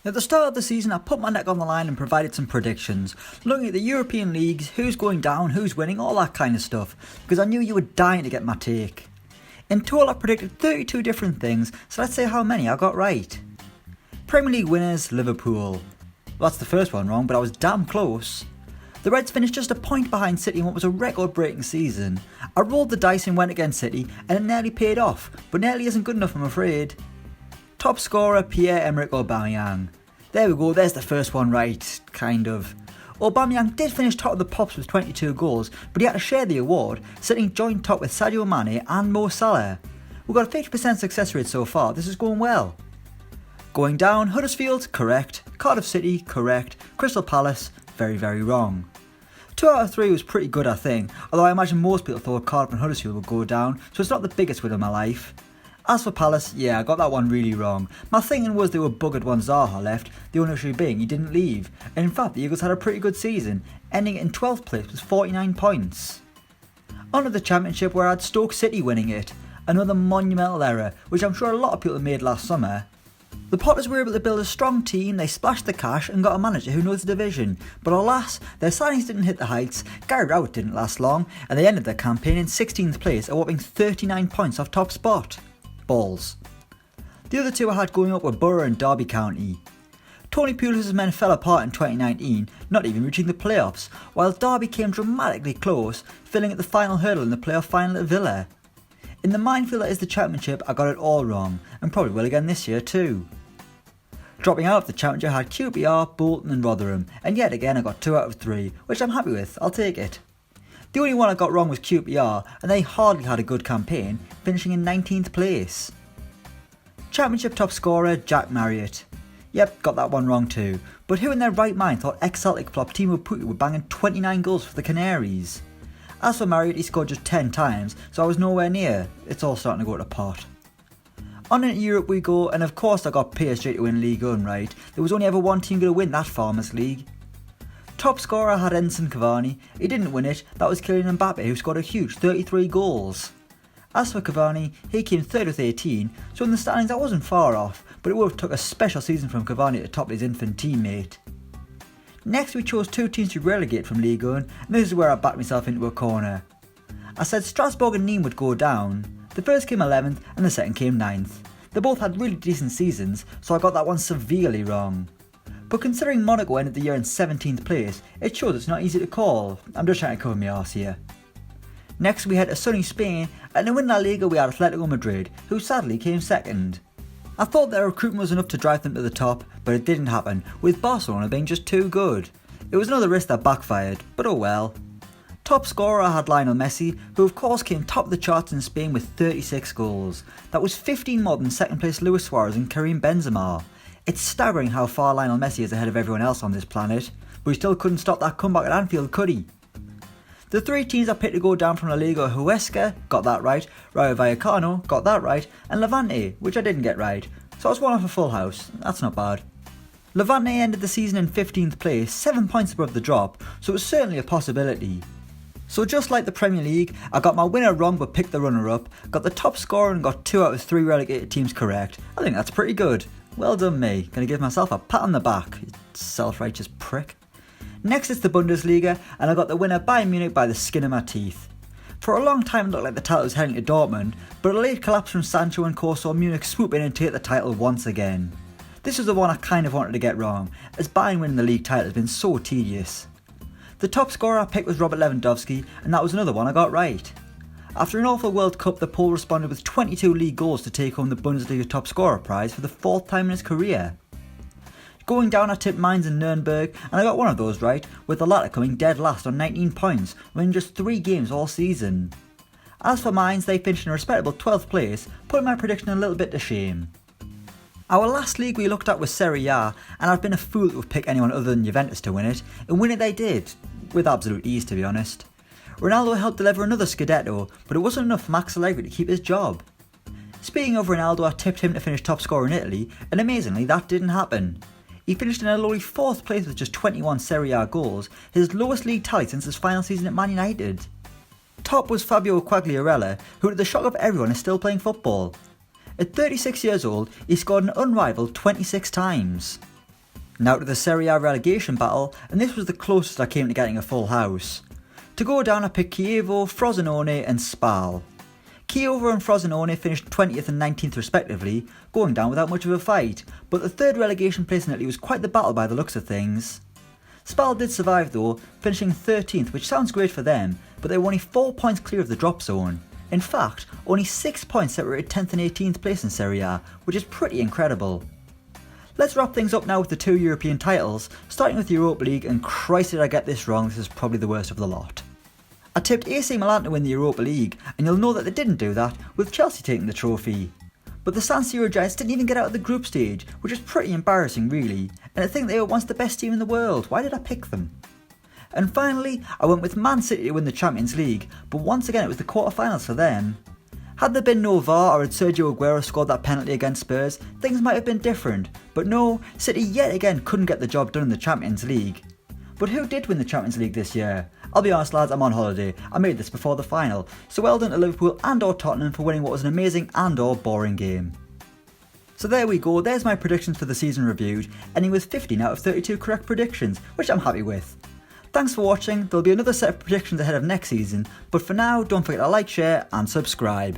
At the start of the season, I put my neck on the line and provided some predictions, looking at the European leagues, who's going down, who's winning, all that kind of stuff, because I knew you were dying to get my take. In total, I predicted 32 different things, so let's say how many I got right. Premier League winners, Liverpool. Well, that's the first one wrong, but I was damn close. The Reds finished just a point behind City in what was a record-breaking season. I rolled the dice and went against City, and it nearly paid off, but nearly isn't good enough, I'm afraid. Top scorer, Pierre-Emerick Aubameyang. There we go, there's the first one right, kind of. Aubameyang did finish top of the Pops with 22 goals, but he had to share the award, sitting joint top with Sadio Mane and Mo Salah. We've got a 50% success rate so far, this is going well. Going down, Huddersfield, correct. Cardiff City, correct. Crystal Palace, very, very wrong. 2 out of 3 was pretty good, I think, although I imagine most people thought Cardiff and Huddersfield would go down, so it's not the biggest win of my life. As for Palace, yeah, I got that one really wrong. My thinking was they were buggered when Zaha left, the only issue being he didn't leave, and in fact the Eagles had a pretty good season, ending in 12th place with 49 points. On to the Championship where I had Stoke City winning it, another monumental error, which I'm sure a lot of people made last summer. The Potters were able to build a strong team, they splashed the cash and got a manager who knows the division, but alas, their signings didn't hit the heights, Gary Rowett didn't last long, and they ended their campaign in 16th place, a whopping 39 points off top spot. Balls. The other two I had going up were Borough and Derby County. Tony Pulis' men fell apart in 2019, not even reaching the playoffs, while Derby came dramatically close, filling at the final hurdle in the playoff final at Villa. In the minefield that is the Championship, I got it all wrong, and probably will again this year too. Dropping out of the Championship I had QPR, Bolton and Rotherham, and yet again I got 2 out of 3, which I'm happy with, I'll take it. The only one I got wrong was QPR, and they hardly had a good campaign, finishing in 19th place. Championship top scorer, Jack Marriott. Yep, got that one wrong too, but who in their right mind thought ex-Celtic flop Timo Pukki would bang in 29 goals for the Canaries? As for Marriott, he scored just 10 times, so I was nowhere near. It's all starting to go to pot. On into Europe we go, and of course I got PSG to win Ligue 1 right. There was only ever one team going to win that Farmers League. Top scorer had Edinson Cavani. He didn't win it, that was Kylian Mbappe who scored a huge 33 goals. As for Cavani, he came third with 18, so in the standings I wasn't far off, but it would have took a special season from Cavani to top his infant teammate. Next we chose 2 teams to relegate from Ligue 1, and this is where I backed myself into a corner. I said Strasbourg and Nîmes would go down. The first came 11th and the second came 9th. They both had really decent seasons, so I got that one severely wrong. But considering Monaco ended the year in 17th place, it shows it's not easy to call. I'm just trying to cover my arse here. Next we head to sunny Spain, and to win La Liga we had Atletico Madrid, who sadly came second. I thought their recruitment was enough to drive them to the top, but it didn't happen, with Barcelona being just too good. It was another risk that backfired, but oh well. Top scorer I had Lionel Messi, who of course came top of the charts in Spain with 36 goals. That was 15 more than second place Luis Suarez and Karim Benzema. It's staggering how far Lionel Messi is ahead of everyone else on this planet, but he still couldn't stop that comeback at Anfield, could he? The 3 teams I picked to go down from La Liga were Huesca, got that right, Rayo Vallecano, got that right, and Levante, which I didn't get right, so I was one off a full house, that's not bad. Levante ended the season in 15th place, 7 points above the drop, so it was certainly a possibility. So just like the Premier League, I got my winner wrong but picked the runner-up, got the top scorer and got 2 out of 3 relegated teams correct. I think that's pretty good. Well done me, gonna give myself a pat on the back, you self-righteous prick. Next is the Bundesliga, and I got the winner Bayern Munich by the skin of my teeth. For a long time it looked like the title was heading to Dortmund, but a late collapse from Sancho and Co saw Munich swoop in and take the title once again. This was the one I kind of wanted to get wrong, as Bayern winning the league title has been so tedious. The top scorer I picked was Robert Lewandowski, and that was another one I got right. After an awful World Cup, the Pole responded with 22 league goals to take home the Bundesliga top scorer prize for the 4th time in his career. Going down I tipped Mainz and Nuremberg, and I got one of those right, with the latter coming dead last on 19 points, winning just 3 games all season. As for Mainz, they finished in a respectable 12th place, putting my prediction a little bit to shame. Our last league we looked at was Serie A, and I've been a fool to have picked anyone other than Juventus to win it, and win it they did, with absolute ease to be honest. Ronaldo helped deliver another Scudetto, but it wasn't enough for Max Allegri to keep his job. Speaking of Ronaldo, I tipped him to finish top scorer in Italy, and amazingly that didn't happen. He finished in a lowly 4th place with just 21 Serie A goals, his lowest league tally since his final season at Man United. Top was Fabio Quagliarella, who to the shock of everyone is still playing football. At 36 years old, he scored an unrivaled 26 times. Now to the Serie A Relegation battle, and this was the closest I came to getting a full house. To go down, I picked Chievo, Frosinone and Spal. Chievo and Frosinone finished 20th and 19th respectively, going down without much of a fight, but the third relegation place in Italy was quite the battle by the looks of things. Spal did survive though, finishing 13th, which sounds great for them, but they were only 4 points clear of the drop zone. In fact, only 6 points separated 10th and 18th place in Serie A, which is pretty incredible. Let's wrap things up now with the 2 European titles, starting with the Europa League, and Christ did I get this wrong, this is probably the worst of the lot. I tipped AC Milan to win the Europa League, and you'll know that they didn't do that, with Chelsea taking the trophy. But the San Siro Giants didn't even get out of the group stage, which is pretty embarrassing really, and I think they were once the best team in the world. Why did I pick them? And finally, I went with Man City to win the Champions League, but once again it was the quarterfinals for them. Had there been no VAR or had Sergio Aguero scored that penalty against Spurs, things might have been different, but no, City yet again couldn't get the job done in the Champions League. But who did win the Champions League this year? I'll be honest lads, I'm on holiday, I made this before the final, so well done to Liverpool and or Tottenham for winning what was an amazing and or boring game. So there we go, there's my predictions for the season reviewed, ending with 15 out of 32 correct predictions, which I'm happy with. Thanks for watching, there'll be another set of predictions ahead of next season, but for now, don't forget to like, share and subscribe.